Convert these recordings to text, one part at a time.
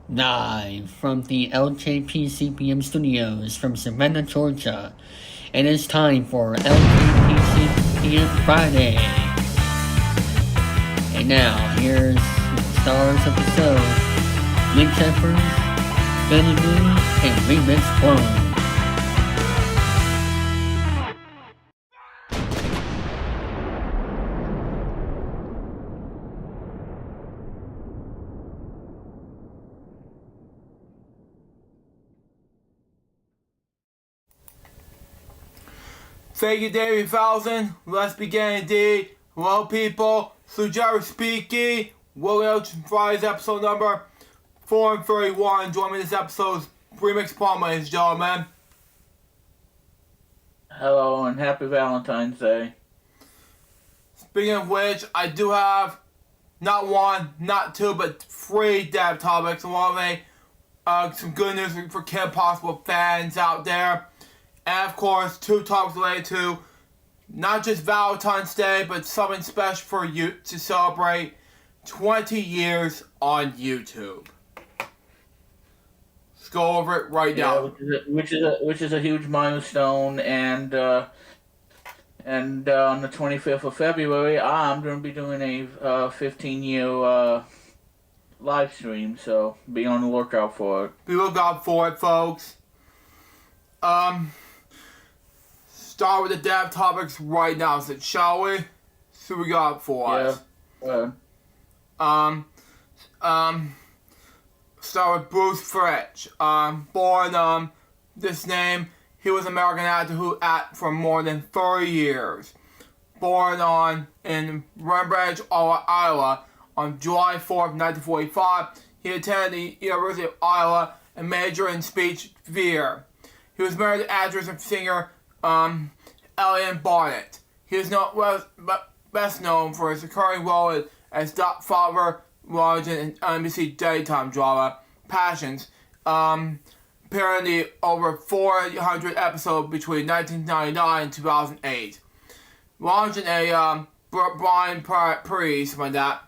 Live from the LJPCBM studios from Savannah, Georgia. It is time for LJPCBM Friday. And now, here's the stars of the show, Link Shepard, Benny Mooney, and Remix Clone. Thank you, David Falzon. Let's begin indeed. Hello, people. Jerry speaking. Welcome to Friday's episode number 431. Join me this episode's Remix Palm, ladies and gentlemen. Hello and happy Valentine's Day. Speaking of which, I do have not one, not two, but three dev topics. Along with some good news for Kim Possible fans out there. And of course, two topics related to not just Valentine's Day, but something special for you to celebrate 20 years on YouTube. Let's go over it right now. Which is a huge milestone, and on the 25th of February, I'm going to be doing a 15-year live stream, so be on the lookout for it. Be on the lookout for it, folks. Start with the dev topics right now, shall we? See what we got for us. Start with Bruce Fritsch. Born this name, he was an American actor who acted for more than 30 years. Born in Rembrandt, Iowa, on July 4th, 1945, he attended the University of Iowa and majored in speech theater. He was married to actress and singer Ellen Barnett. He is best known for his recurring role as Father Roger in NBC daytime drama Passions, appearing in over 400 episodes between 1999 and 2008. Launching a Brian Priest, like that,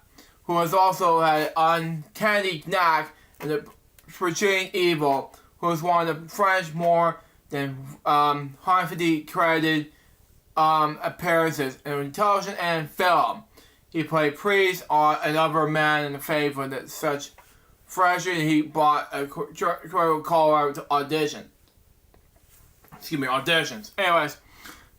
who has also had an uncanny knack in portraying evil, who is one of the French more than 150 credited appearances in television and film. He played Priest on Another Man in the Faith with such freshman he brought a caller to auditions. Anyways,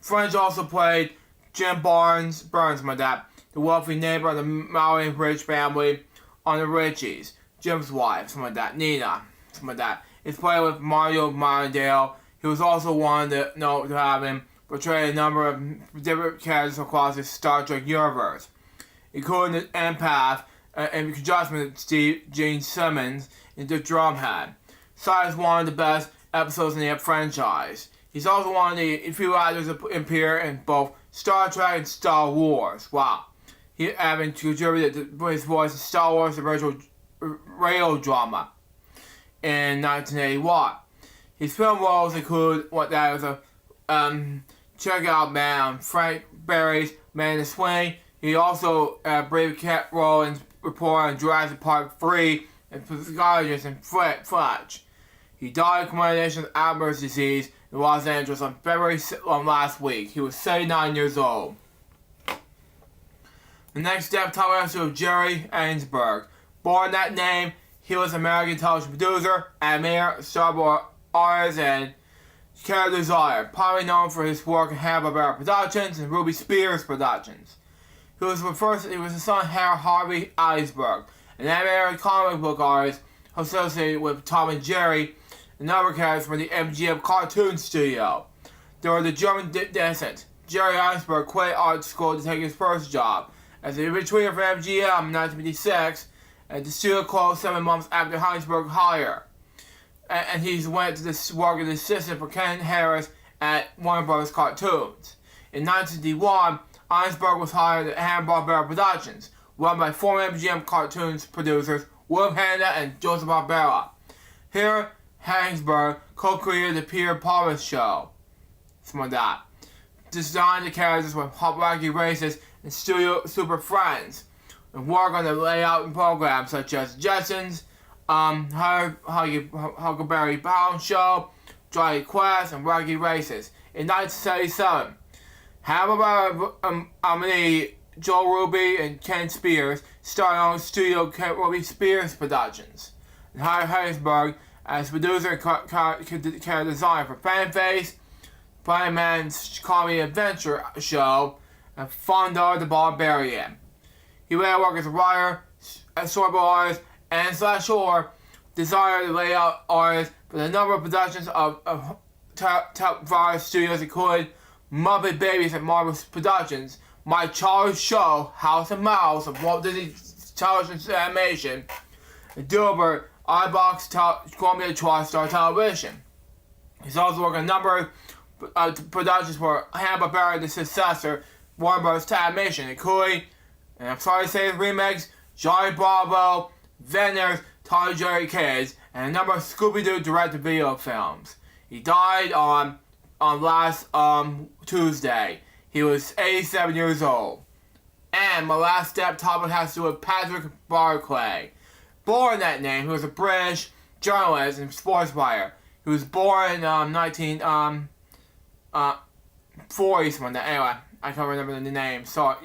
French also played Jim Burns, my dad, the wealthy neighbor of the Maui rich family on the Richies. Jim's wife, something like that, Nina, something like that. He's played with Mario Mondale. He was also one to have him portray a number of different characters across the Star Trek universe, including the empath in conjunction with Gene Simmons in The Drumhead. Cited as one of the best episodes in the franchise. He's also one of the few actors that appear in both Star Trek and Star Wars. Wow. He having contributed to his voice in Star Wars, the original radio drama in 1981. His film roles include Check Out Man, Frank Berry's Man in the Swing. He also briefly kept role in report on Jurassic Park 3 and psychologist in Fletch. He died of combination of Alzheimer's disease in Los Angeles on February last week. He was 79 years old. The next step topic of Jerry Ainsberg. Born that name, he was an American television producer, animator, storyboard artist, and character designer, primarily known for his work in Hanna-Barbera Productions and Ruby Spears Productions. He was the son of Harvey Eisberg, an animated comic book artist associated with Tom and Jerry and other characters from the MGM cartoon studio. They were the German descent. Jerry Eisberg quit art school to take his first job as a retreater for MGM in 1956, and the studio closed 7 months after Eisberg's hire. And he went to work as assistant for Ken Harris at Warner Bros. Cartoons. In 1961, Eisberg was hired at Hanna-Barbera Productions, run by former MGM cartoons producers William Hanna and Joseph Barbera. Here, Eisberg co-created the Peter Palmer Show. Something like that. Designed the characters with wacky races and studio super friends, and worked on the layout and programs such as Jetsons, Huckleberry Hound Show, Johnny Quest, and Rugby Races. In 1977, Hanna-Barbera nominee Joe Ruby and Ken Spears started on studio Ruby Spears Productions. And Harrisburg as producer and character designer for Fanface, Blind Man's Comedy Adventure Show, and Fondar the Barbarian. He later worked as a writer, a storyboard artist, and /or designer layout artist for a number of productions of top various studios, including Muppet Babies at Marvel Productions, My Childhood Show, House of Mouse of Walt Disney Television Animation, and Dilbert, iBox, Columbia TriStar Television. He's also worked on a number of productions for Hanna-Barbera, the successor, Warner Bros. Animation, including, and I'm sorry to say the remakes, Johnny Bravo, Venters, Tom and Jerry Kids, and a number of Scooby-Doo direct-to-video films. He died on last Tuesday. He was 87 years old. And my last step topic has to do with Patrick Barclay. Born that name, he was a British journalist and sports writer. He was born in 1940 something. Anyway, I can't remember the name. Sorry.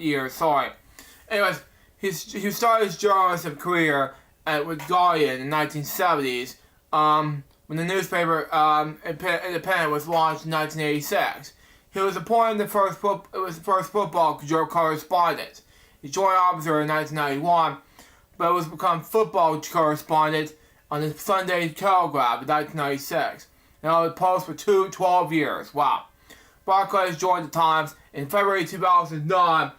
Anyways, he started his journalistic career with Guardian in the 1970s. When the newspaper Independent was launched in 1986. He was appointed the first football correspondent. He joined Observer in 1991, but was become football correspondent on the Sunday Telegraph in 1996. And on the Post for 12 years. Wow. Barclay joined the Times in February 2009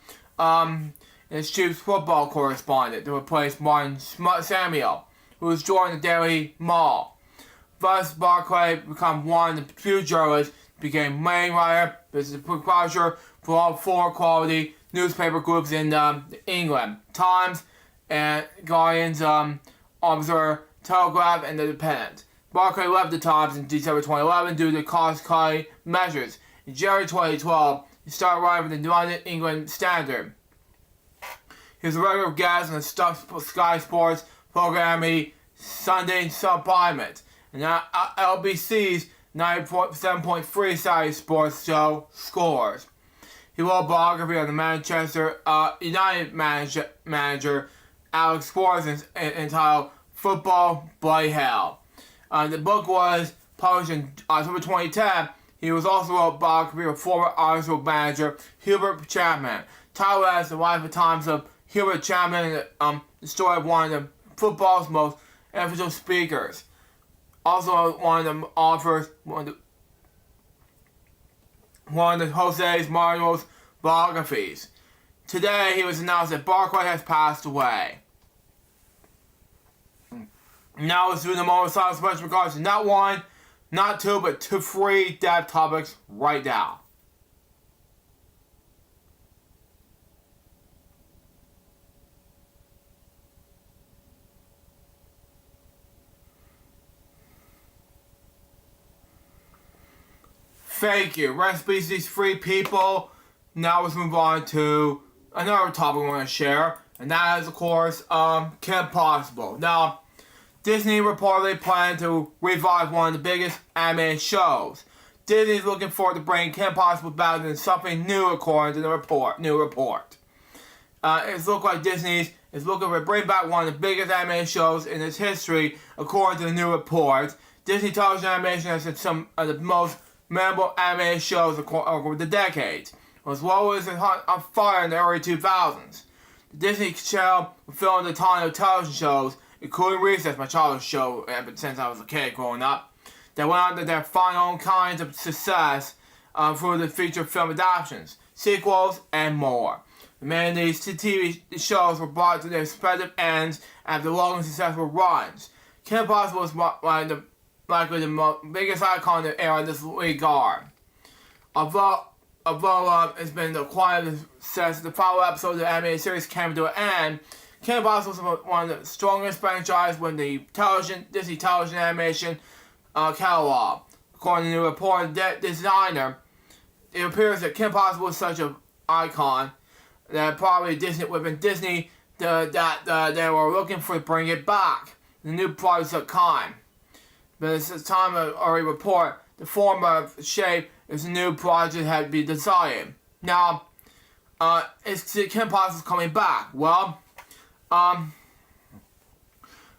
as chief football correspondent to replace Martin Samuel, who was joined the Daily Mail. Thus, Barclay became one of the few journalists who became main writer, business publisher for all four quality newspaper groups in England: Times, and Guardian's, Observer, Telegraph, and The Independent. Barclay left the Times in December 2011 due to cost-cutting measures. In January 2012, he started writing for the London England Standard. He was a regular guest on the Sky Sports programming Sunday Supplement, and LBC's 97.3 Saturday Sports Show Scores. He wrote a biography of the Manchester United manager Alex Ferguson entitled Football Bloody Hell. The book was published in October 2010. He was also wrote a biography of former Arsenal manager Hubert Chapman, titled as The Life and Times of Hubert Chapman, the story of one of the football's most influential speakers. Also, one of the authors, one of Jose Mario's biographies. Today, he was announced that Barclay has passed away. Now let's do the moment of silence special regards to not one, not two, but three dead topics right now. Thank you. Rest in peace, these three people. Now let's move on to another topic I want to share, and that is, of course, Kim Possible. Now, Disney reportedly planned to revive one of the biggest animated shows. Disney is looking forward to bringing Kim Possible back into something new, according to the new report. It's looked like Disney is looking to bring back one of the biggest animated shows in its history, according to the new report. Disney television animation has had some of the most memorable animated shows over the decades, as well as on fire in the early 2000s. The Disney Channel filmed a ton of television shows, including Recess, my childhood show ever since I was a kid growing up, that went on to their final kinds of success through the feature film adaptations, sequels, and more. Many of these TV shows were brought to their respective ends after long and successful runs. Kim Possible was likely the biggest icon in the era in this regard. Although it's been acquired since the final episode of the animated series came to an end, Kim Possible was one of the strongest franchises when the Disney television animation catalog. According to the report designer, it appears that Kim Possible is such an icon that probably within Disney that they were looking for to bring it back. the new projects at time. But at the time of our report, the form of shape is a new project had been designed. Now, is Kim Possible coming back? Well,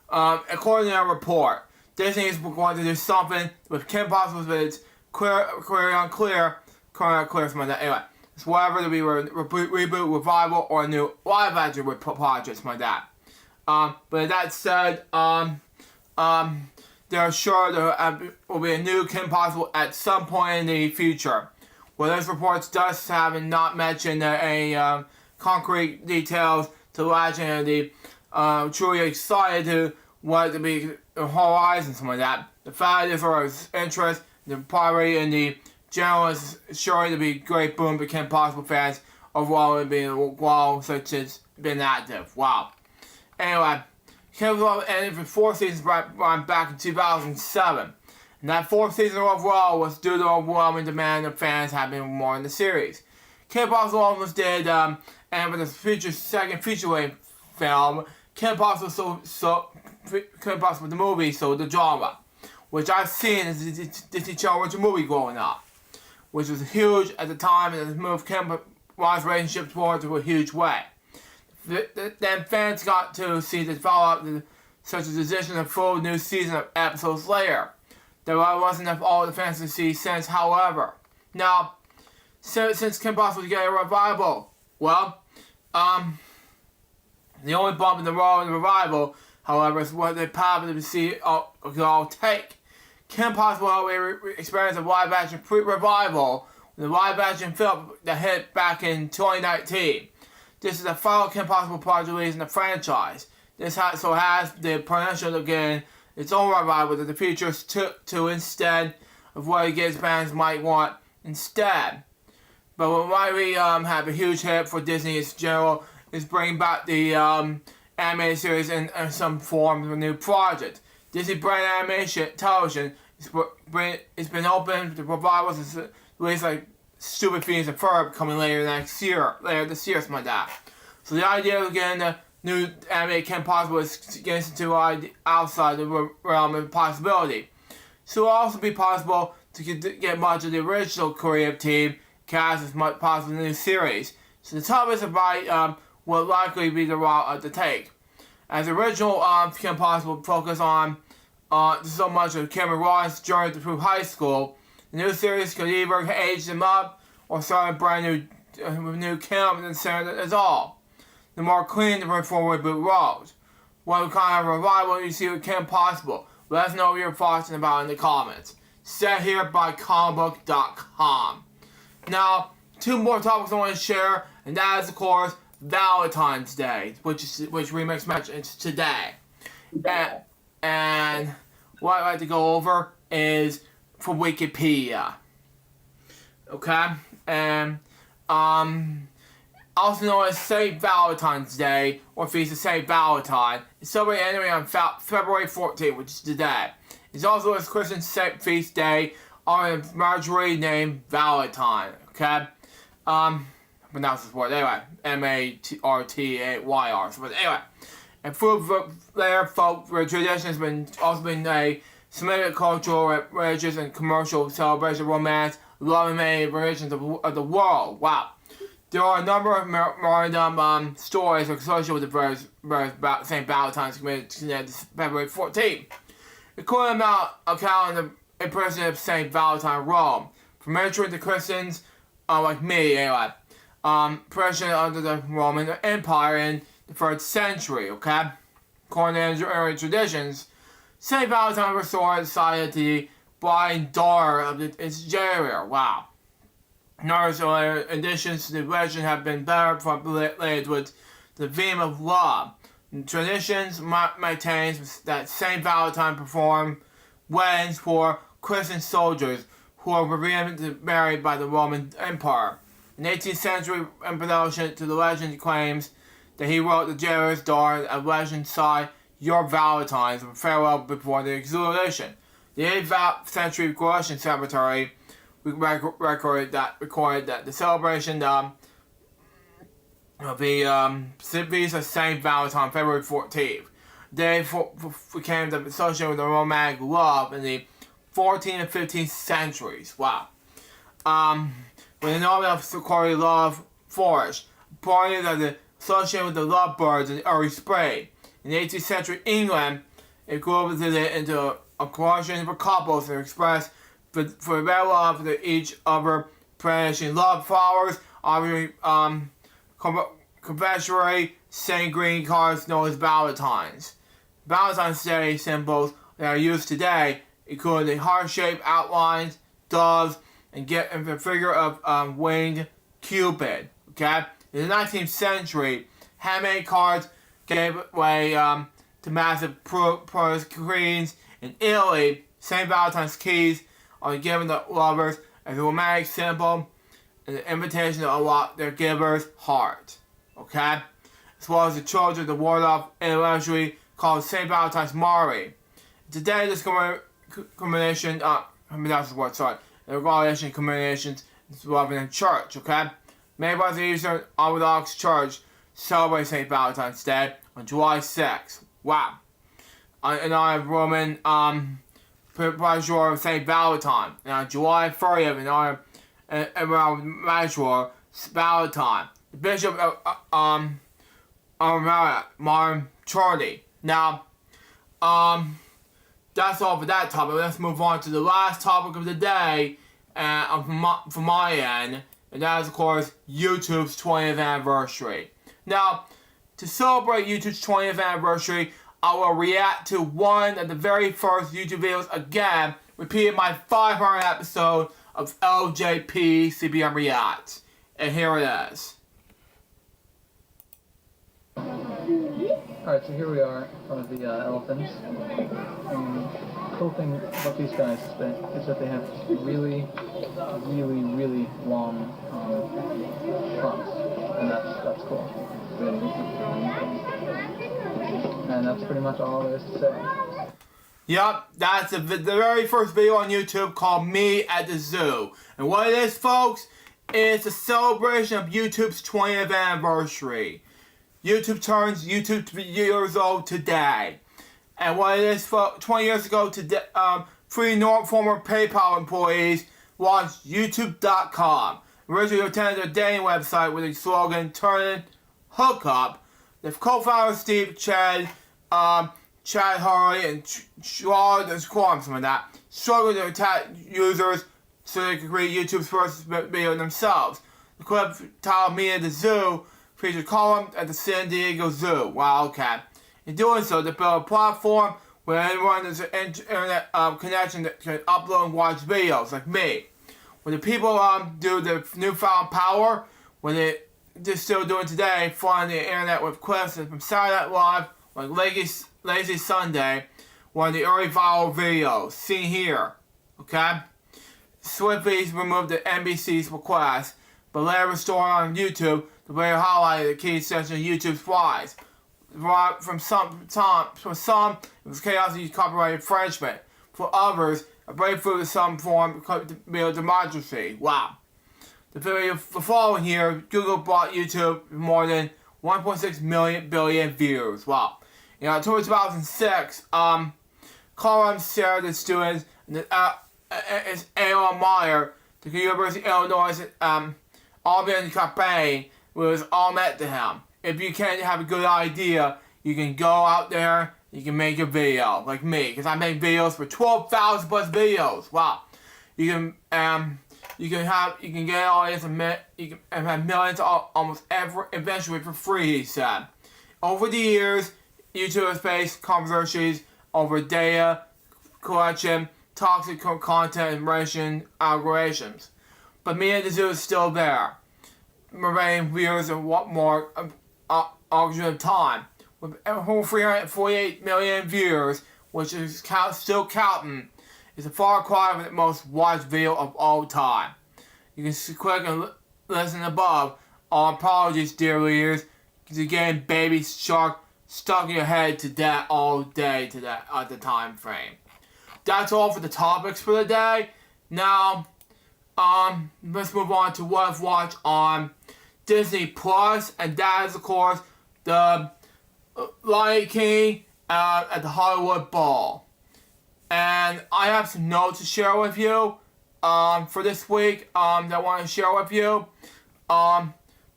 according to our report, Disney is going to do something with Kim Possible, but it's unclear from that. Anyway, it's whether to be reboot, revival, or a new live action with projects like that. But that said, they're sure there will be a new Kim Possible at some point in the future. Well, those reports does have not mentioned any concrete details to legend and the truly excited to what to be the horizon, something like that. The fact is for his interest, the priority, and the general is sure to be great boom for Kim Possible fans overall and being well such as been active. Wow. Anyway, Kim Possible ended for 4 seasons back in 2007. And that 4th season overall was due to overwhelming demand of fans having more in the series. Kim Possible almost did and with the second feature-length film, Kim Possible the movie, so the drama, which I've seen as a Disney Channel movie growing up, which was huge at the time and it moved Kim Possible's relationship towards a huge way. Then fans got to see the follow-up, such as the addition of full new season of episodes later. There wasn't enough all the fans to see since, however. Now, since Kim Possible get a revival, well, the only bump in the road in the revival, however, is what they probably see all take. Kim Possible experienced a live-action pre-revival with a live-action film that hit back in 2019. This is the final Kim Possible project released in the franchise. This has the potential again its own revival that the future took to instead of what it gives fans might want instead. But what might we have a huge hit for Disney in general is bringing back the animated series in some form of a new project. Disney brand animation television it's been open to revivals and release like Stupid Fiends and Ferb coming later this year, something like that. So the idea of getting the new animated Kim Possible is getting into outside the realm of possibility. So it will also be possible to get much of the original creative team cast as much possible in the new series. So the topic is about will likely be the route to take. As the original Kim Possible focused on so much of Kim and Ron's journey through high school, the new series could either age them up or start a brand new Kim and center as all. The more clean the reform reboot roles. What kind of revival you see with Kim Possible? Let us know what you're thoughts about in the comments. Set here by comicbook.com. Now, 2 more topics I want to share, and that is of course Valentine's Day, which Remix mentioned today. And what I'd like to go over is for Wikipedia. Okay? And also known as St. Valentine's Day, or Feast of St. Valentine, is celebrated annually on February 14th, which is today. It's also a Christian feast day on a Marjorie named Valentine, okay? Pronounce this word, anyway, Martyr, but anyway. And food there, folk tradition has also been a Semitic cultural, religious, and commercial celebration, romance, love, and many religions of the world. Wow. There are a number of random stories associated with the verse St. Valentine's committed February 14th. According to account of a person of St. Valentine, Rome, from entering the Christians, like me anyway, present under the Roman Empire in the 1st century, okay? According to early traditions, St. Valentine restored society blind daughter of its jailer. Wow. Numerous additions to the legend have been better formulated with the theme of love. Traditions maintains that St. Valentine performed weddings for Christian soldiers who were married by the Roman Empire. In the 18th century, embellishment to the legend claims that he wrote the jailer's daughter a legend sign "Your Valentines" with farewell before the execution. The 8th century Croatian cemetery recorded that the celebration of the feast of St. Valentine, February 14th. they became associated with the romantic love in the 14th and 15th centuries. Wow. When the novel of Sequoia love flourished, pointed that the associated with the lovebirds in the early spring. In 18th century England, it grew into a collection for couples to express for their love to each other, brandishing love flowers, offering confectionery, sending green cards known as Valentines. Valentine's Day symbols that are used today include the heart-shaped outlines, doves, and the figure of winged Cupid. Okay. In the 19th century, handmade cards gave way to massive screens. In Italy, St. Valentine's keys are given to lovers as a romantic symbol and an invitation to unlock their giver's heart. Okay? As well as the children of the Waldorf elementary called St. Valentine's Mari. Today, this combination, that's the word, sorry. The combination combinations is loving in church, okay? Many parts of the Eastern Orthodox Church celebrate St. Valentine's Day on July 6th. Wow. In honor of Roman Pressure of St. Valentine. And on July 30th, in honor of Emerald Major Valentine. The Bishop of Martin Charlie. Now, that's all for that topic. Let's move on to the last topic of the day from my end. And that is, of course, YouTube's 20th anniversary. Now, to celebrate YouTube's 20th anniversary, I will react to one of the very first YouTube videos again, repeating my 500th episode of LJPCBM Reacts. And here it is. Alright, so here we are in front of the elephants. And the cool thing about these guys is that they have really, really, really long trunks. And that's cool. And that's pretty much all there is to say. Yep, that's the very first video on YouTube called Me at the Zoo. And what it is, folks, it's a celebration of YouTube's 20th anniversary. YouTube turns YouTube 3 years old today. And what it is, 20 years ago today, three former PayPal employees launched YouTube.com. Originally attended a dating website with the slogan, "Turn Hook Up." The co-founders Steve, Chad Hurley, and Claude something like that, struggled to attack users so they could create YouTube's first video themselves. The clip titled "Me at the Zoo" featured columns at the San Diego Zoo. Wow, okay. In doing so, they built a platform where anyone has an internet connection that can upload and watch videos, like me. When the people do the newfound power, when they're still doing today, flooding the internet with clips from Saturday Night Live, like Lazy Sunday, one of the early viral videos, seen here, okay? Swiftly removed the NBC's request, but later restored on YouTube, the video highlighted the key section of YouTube's flies. From some, it was chaos and copyright infringement. For others, a breakthrough to some form of video democracy. Wow. The video following here, Google bought YouTube more than 1.6 billion views. Wow. In October 2006, columns shared the students as A.L. Meyer, the University of Illinois, Albany campaign, was all met to him. If you can't have a good idea, you can go out there, you can make a video, like me, because I make videos for 12,000 plus videos. Wow. You can get an audience and have millions almost eventually for free, he said. Over the years, YouTube has faced controversies over data collection, toxic content, and Russian algorithms. But Me at the Zoo is still there, remaining viewers and what more of time. With over 348 million viewers, which is still counting, is a far cry from the most watched video of all time. You can click and listen above. All apologies, dear readers, because again, Baby Shark stuck in your head to that all day to that at the time frame. That's all for the topics for the day. Now, let's move on to what I've watched on Disney Plus, and that is, of course, the Lion King at the Hollywood Bowl. And I have some notes to share with you for this week that I want to share with you.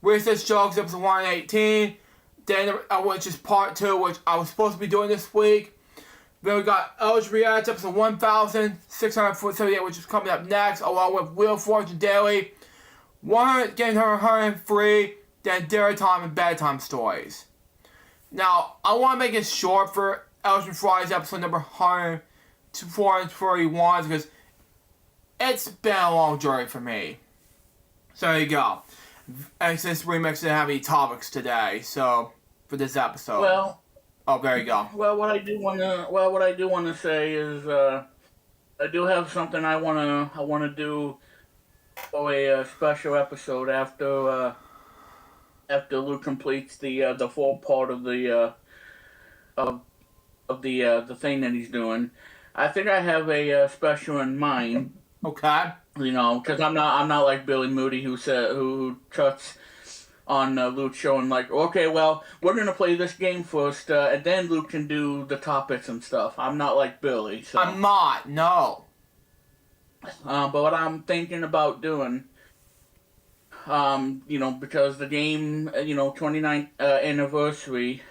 Research Jokes episode 118, then which is part 2, which I was supposed to be doing this week. Then we got LJPCBM episode 1678, which is coming up next, along with Wheel of Fortune Daily, 103, then Dairy Time and Bedtime Stories. Now, I want to make it short for Elgin Friday's episode number 431 because it's been a long journey for me. So there you go. And since Remix didn't have any topics today, so for this episode. Well, there you go. Well, what I do want to say is I do have something I want to do for a special episode after Luke completes the full part of the thing that he's doing. I think I have a special in mind. Okay. You know, because I'm not like Billy Moody who trusts on Luke's show and like, okay, well, we're gonna play this game first, and then Luke can do the topics and stuff. I'm not like Billy. So. I'm not. No. But what I'm thinking about doing, because the game, 29th anniversary,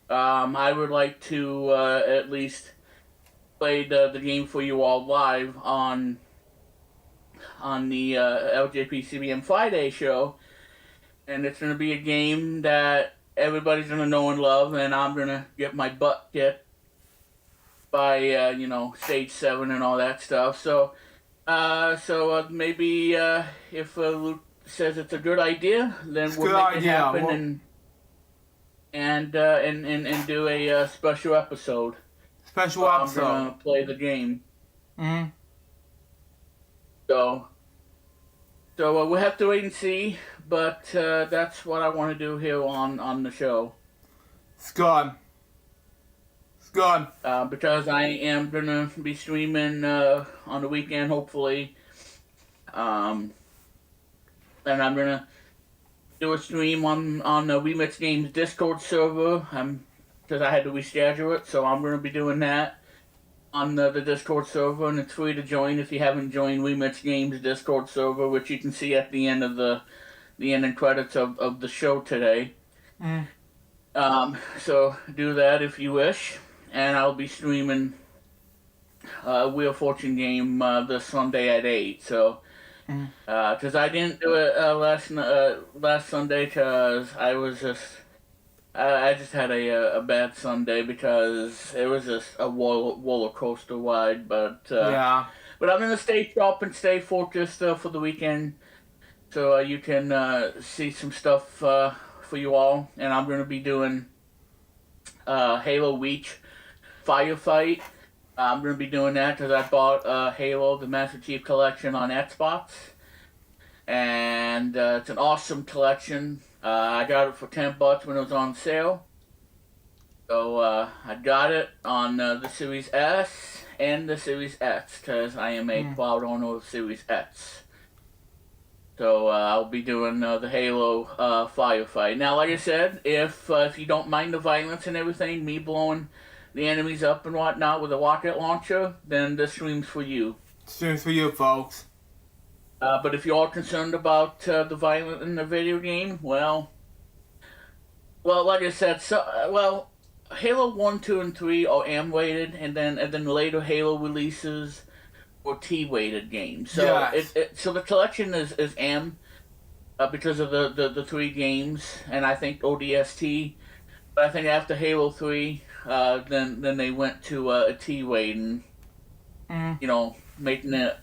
I would like to at least play the game for you all live on the LJPCBM Friday show, and it's going to be a game that everybody's going to know and love, and I'm going to get my butt kicked by, stage 7 and all that stuff. So maybe if Luke says it's a good idea, then we'll make it happen and do a special episode. Special episode. I'm going to play the game. Mm-hmm. So we'll have to wait and see, but that's what I want to do here on the show. It's good. It's good. Because I am going to be streaming on the weekend, hopefully. And I'm going to do a stream on the Remix Games Discord server, because I had to reschedule it, so I'm going to be doing that on the Discord server, and it's free to join if you haven't joined Remix Games Discord server, which you can see at the end of the ending credits of the show today. Mm. So do that if you wish, and I'll be streaming a Wheel of Fortune game this Sunday at 8. So, because I didn't do it last Sunday because I just had a bad Sunday because it was just a roller coaster ride, but yeah. But I'm gonna stay sharp and stay focused for the weekend, so you can see some stuff for you all. And I'm gonna be doing Halo Reach Firefight. I'm gonna be doing that because I bought Halo the Master Chief Collection on Xbox, and it's an awesome collection. I got it for $10 when it was on sale. So I got it on the Series S and the Series X because I am a proud owner of Series X. So I'll be doing the Halo firefight. Now, like I said, if you don't mind the violence and everything, me blowing the enemies up and whatnot with a rocket launcher, then this stream's for you. Stream's for you, folks. But if you're all concerned about the violence in the video game, well, like I said, Halo 1, 2, and 3 are M-rated, and then later Halo releases were T-rated games. So yes. So the collection is M because of the 3 games, and I think ODST. But I think after Halo 3, then they went to a T-rating, making it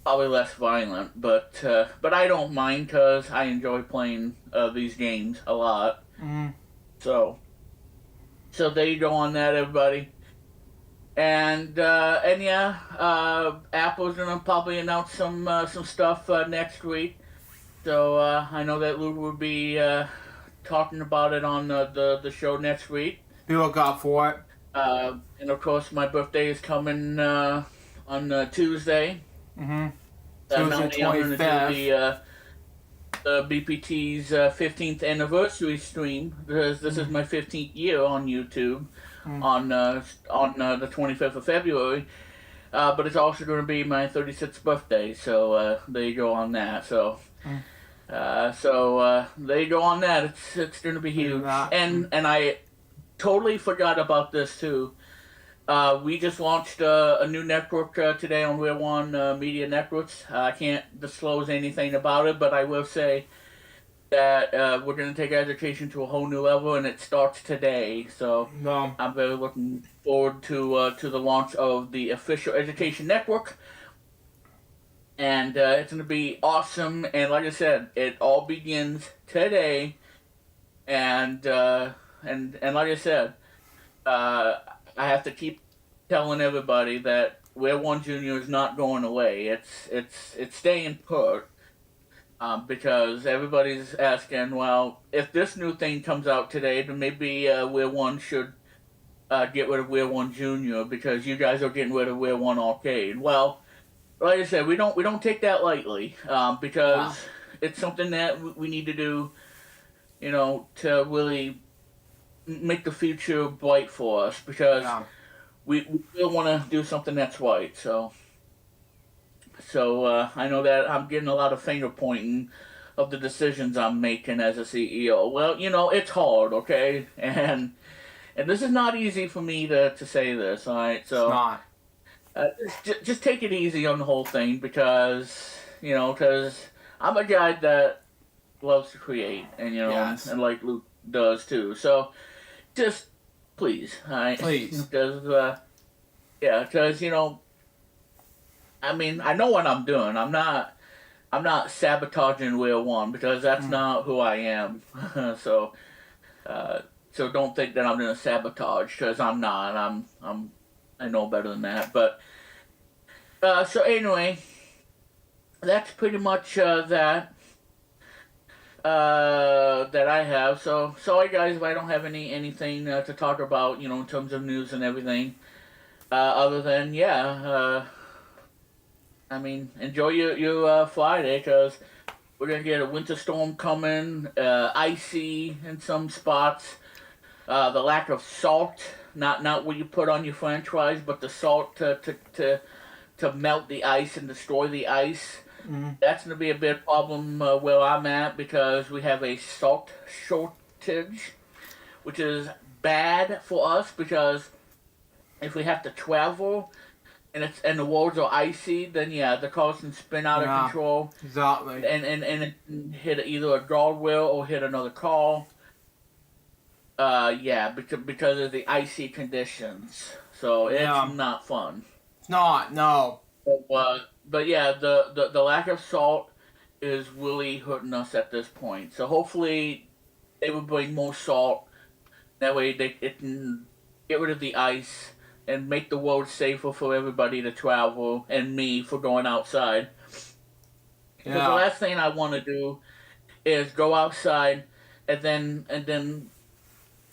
probably less violent, but I don't mind because I enjoy playing these games a lot. So there you go on that, everybody. And yeah, Apple's gonna probably announce some stuff next week. So I know that Luke will be talking about it on the show next week. Be look out for it. And of course, my birthday is coming on Tuesday. Tuesday Not only I'm gonna do BPT's 15th anniversary stream, because this is my 15th year on YouTube on the 25th of February. But it's also going to be my 36th birthday, so there you go on that. So there you go on that. It's going to be huge. And I totally forgot about this too. We just launched a new network today on We're One Media Networks. I can't disclose anything about it, but I will say that we're going to take education to a whole new level, and it starts today. So I'm very looking forward to the launch of the official education network, and it's going to be awesome. And like I said, it all begins today, and like I said, I have to keep telling everybody that We're One Junior is not going away. It's staying put. Because everybody's asking, well, if this new thing comes out today, then maybe We're One should get rid of We're One Junior, because you guys are getting rid of We're One Arcade. Well, like I said, we don't take that lightly, because it's something that we need to do, to really make the future bright for us, because we still want to do something that's right. So I know that I'm getting a lot of finger pointing of the decisions I'm making as a CEO. Well, it's hard, okay? And this is not easy for me to say this, all right? So It's not. just take it easy on the whole thing, because I'm a guy that loves to create, and Yes. and like Luke does too. So just please, all right? Please. Because I mean, I know what I'm doing. I'm not sabotaging We're One, because that's not who I am. So don't think that I'm gonna sabotage, because I'm not. I know better than that. But so anyway, that's pretty much that I have. So sorry guys if I don't have anything to talk about, in terms of news and everything. Other than I mean, enjoy your Friday, because we're going to get a winter storm coming, icy in some spots. The lack of salt, not what you put on your french fries, but the salt to melt the ice and destroy the ice. That's going to be a big problem where I'm at, because we have a salt shortage, which is bad for us, because if we have to travel and the roads are icy, then the cars can spin out of control. Exactly. And it can hit either a guardrail or hit another car. Because of the icy conditions. So it's not fun. It's not, no. But the lack of salt is really hurting us at this point. So hopefully they will bring more salt. That way it can get rid of the ice and make the road safer for everybody to travel, and me for going outside. Because the last thing I want to do is go outside and then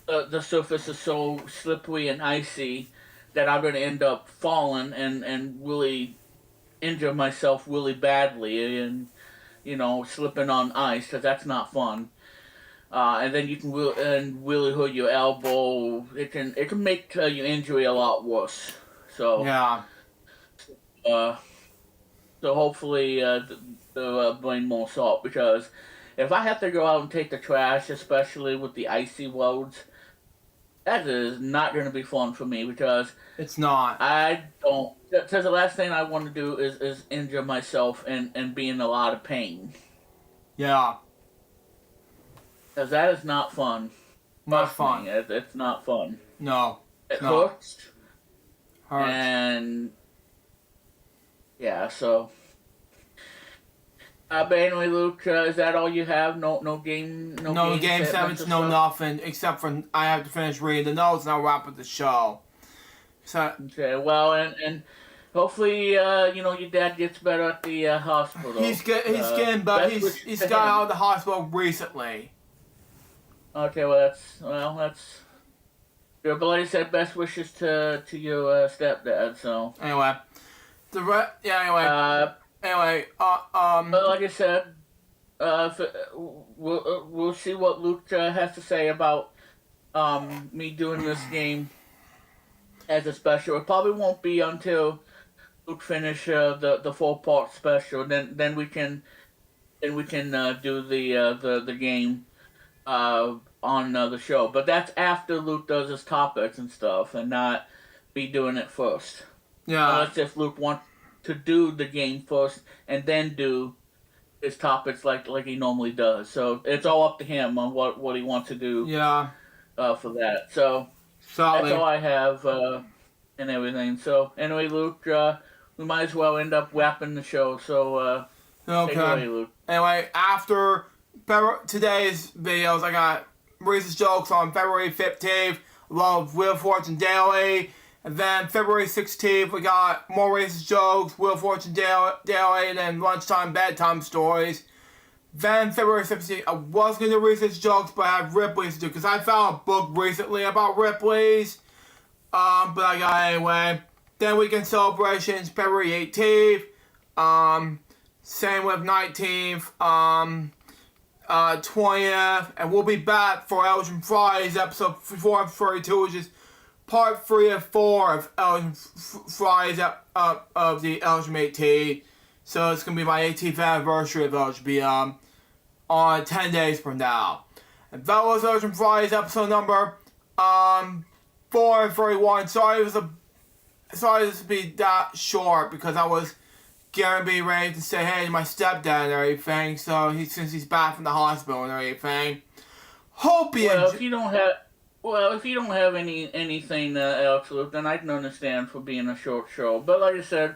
the surface is so slippery and icy that I'm going to end up falling and really injure myself really badly, and slipping on ice, because that's not fun. And then you can really hurt your elbow. It can make your injury a lot worse. So so hopefully they'll bring more salt, because if I have to go out and take the trash, especially with the icy roads, that is not going to be fun for me, because it's not. I don't. Because the last thing I want to do is injure myself and be in a lot of pain. Yeah. Because that is not fun. Not fun. It's not fun. No. It hurts. Hurts. And so. But anyway, Luke, is that all you have? No game segments, no nothing, except for I have to finish reading the notes and I'll wrap up the show. So okay, well, and hopefully, your dad gets better at the hospital. He's getting better. He's got out of the hospital recently. Okay, that's good. But like I said, best wishes to your stepdad. So anyway, But like I said, we'll see what Luke has to say about me doing this game as a special. It probably won't be until Luke finish the 4-part special. Then we can do the game on the show. But that's after Luke does his topics and stuff, and not be doing it first. Yeah. Unless if Luke wants to do the game first and then do his topics like he normally does. So it's all up to him on what he wants to do. Yeah. For that. So Solid. that's all I have and everything. So anyway, Luke, we might as well end up wrapping the show. So take it away, Luke. Anyway, after today's videos, I got racist jokes on February 15th, along with Wheel of Fortune Daily. And then February 16th, we got more racist jokes, Wheel of Fortune Daily, and then lunchtime bedtime stories. Then February 17th, I was going to do racist jokes, but I have Ripley's to do, because I found a book recently about Ripley's. But I got it anyway. Then weekend celebrations, February 18th. Same with 19th. 20th. And we'll be back for Elgin Friday's episode 432, which is part 3 of 4 of Elgin Friday's of the Elgin 18. So it's going to be my 18th anniversary of LJPCBM on 10 days from now. And that was Elgin Friday's episode number 431. Sorry this to be that short, because I was going to be ready to say hey to my stepdad and everything. So since he's back from the hospital and everything. Hope you if you don't have anything else, Luke, then I can understand for being a short show. But like I said,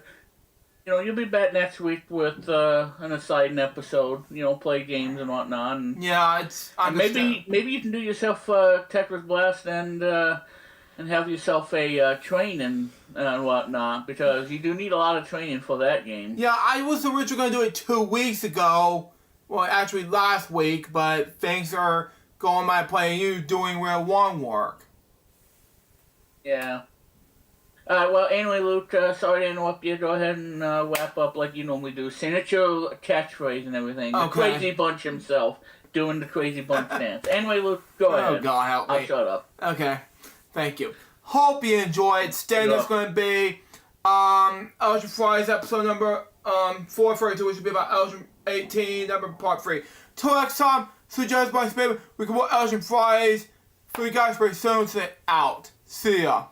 you'll be back next week with an exciting episode. Play games and whatnot. And, yeah, and maybe you can do yourself Tetris Blast and have yourself a training and whatnot, because you do need a lot of training for that game. Yeah, I was originally going to do it 2 weeks ago. Well, actually last week, but things are going my play. You doing Real 1 work. Yeah. Well, anyway, Luke, sorry to interrupt you. Go ahead and wrap up like you normally do. Signature catchphrase and everything. The Crazy Bunch himself doing the Crazy Bunch dance. Anyway, Luke, go ahead. Oh, God, help me. I'll shut up. Okay. Thank you. Hope you enjoyed. Then there's going to be Elgin Friday's episode number 432, which will be about Elgin 18, number part 3. Till next time, suggest by baby, we can watch Elgin Friday's for you guys very soon. Out. See ya.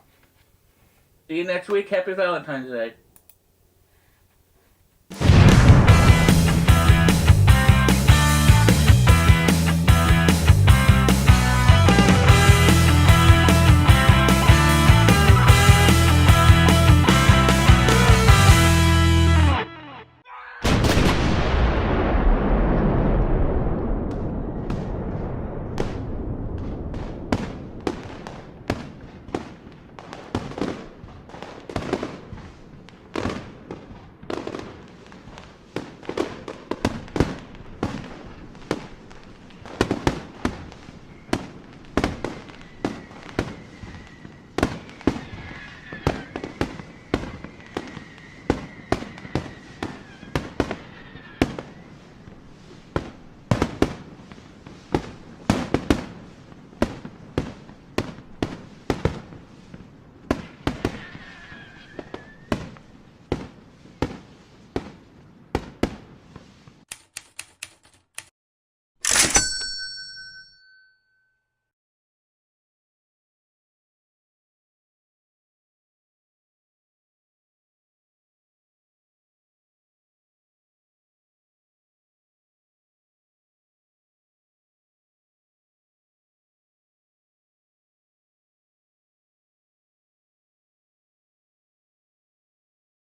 See you next week. Happy Valentine's Day.